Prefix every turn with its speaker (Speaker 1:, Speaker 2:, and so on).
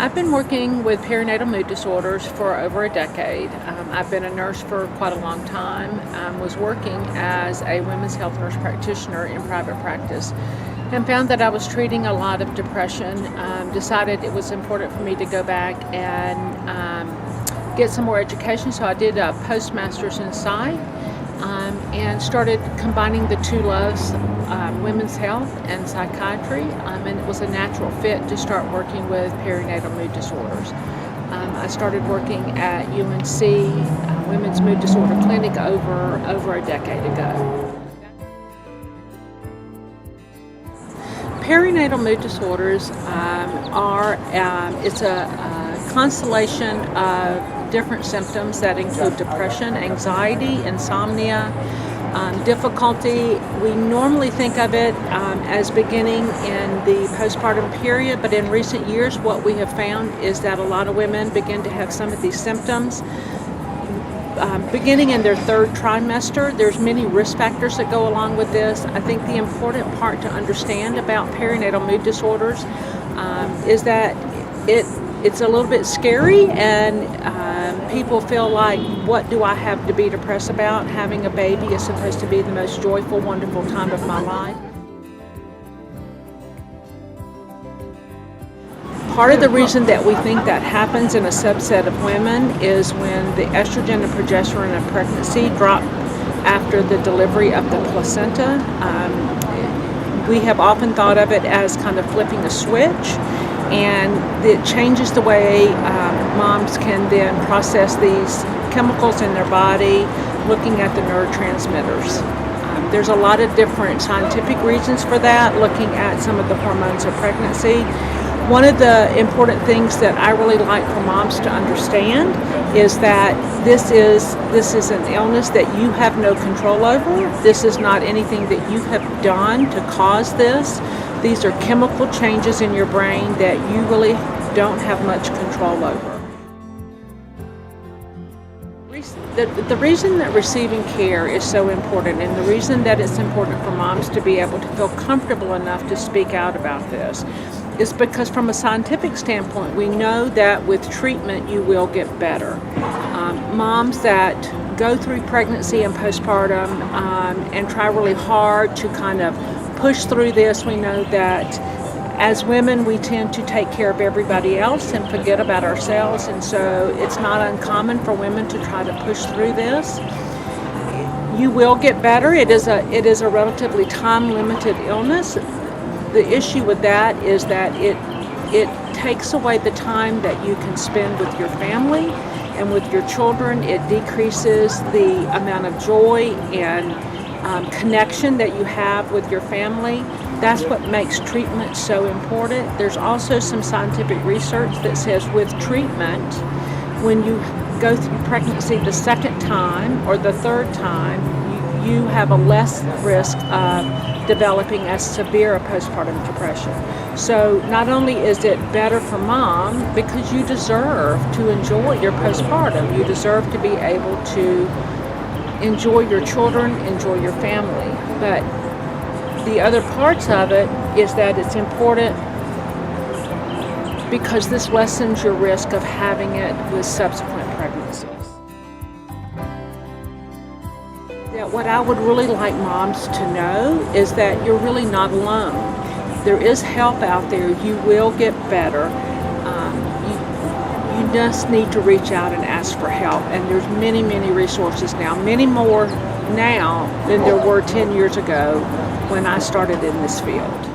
Speaker 1: I've been working with perinatal mood disorders for over a decade. I've been a nurse for quite a long time. Was working as a women's health nurse practitioner in private practice and found that I was treating a lot of depression. Decided it was important for me to go back and get some more education, so I did a postmaster's in psych and started combining the two loves, women's health and psychiatry, and it was a natural fit to start working with perinatal mood disorders. I started working at UNC Women's Mood Disorder Clinic over a decade ago. Perinatal mood disorders it's a constellation of different symptoms that include depression, anxiety, insomnia, difficulty. We normally think of it as beginning in the postpartum period, but in recent years what we have found is that a lot of women begin to have some of these symptoms beginning in their third trimester. There's many risk factors that go along with this. I think the important part to understand about perinatal mood disorders is that it's a little bit scary, and people feel like, what do I have to be depressed about? Having a baby is supposed to be the most joyful, wonderful time of my life. Part of the reason that we think that happens in a subset of women is when the estrogen and progesterone of pregnancy drop after the delivery of the placenta. We have often thought of it as kind of flipping a switch, and it changes the way moms can then process these chemicals in their body, looking at the neurotransmitters. There's a lot of different scientific reasons for that, looking at some of the hormones of pregnancy. One of the important things that I really like for moms to understand is that this is an illness that you have no control over. This is not anything that you have done to cause this. These are chemical changes in your brain that you really don't have much control over. The reason that receiving care is so important, and the reason that it's important for moms to be able to feel comfortable enough to speak out about this, is because from a scientific standpoint, we know that with treatment you will get better. Moms that go through pregnancy and postpartum and try really hard to kind of push through this, we know that as women we tend to take care of everybody else and forget about ourselves, and so it's not uncommon for women to try to push through this. You will get better. It is a relatively time-limited illness. The issue with that is that it takes away the time that you can spend with your family and with your children. It decreases the amount of joy and connection that you have with your family. That's what makes treatment so important. There's also some scientific research that says with treatment, when you go through pregnancy the second time or the third time, you have a less risk of developing as severe a postpartum depression. So not only is it better for mom, because you deserve to enjoy your postpartum, you deserve to be able to enjoy your children, enjoy your family. But the other parts of it is that it's important because this lessens your risk of having it with subsequent pregnancies. What I would really like moms to know is that you're really not alone. There is help out there. You will get better. You just need to reach out and ask for help. And there's many, many resources now, many more now than there were 10 years ago when I started in this field.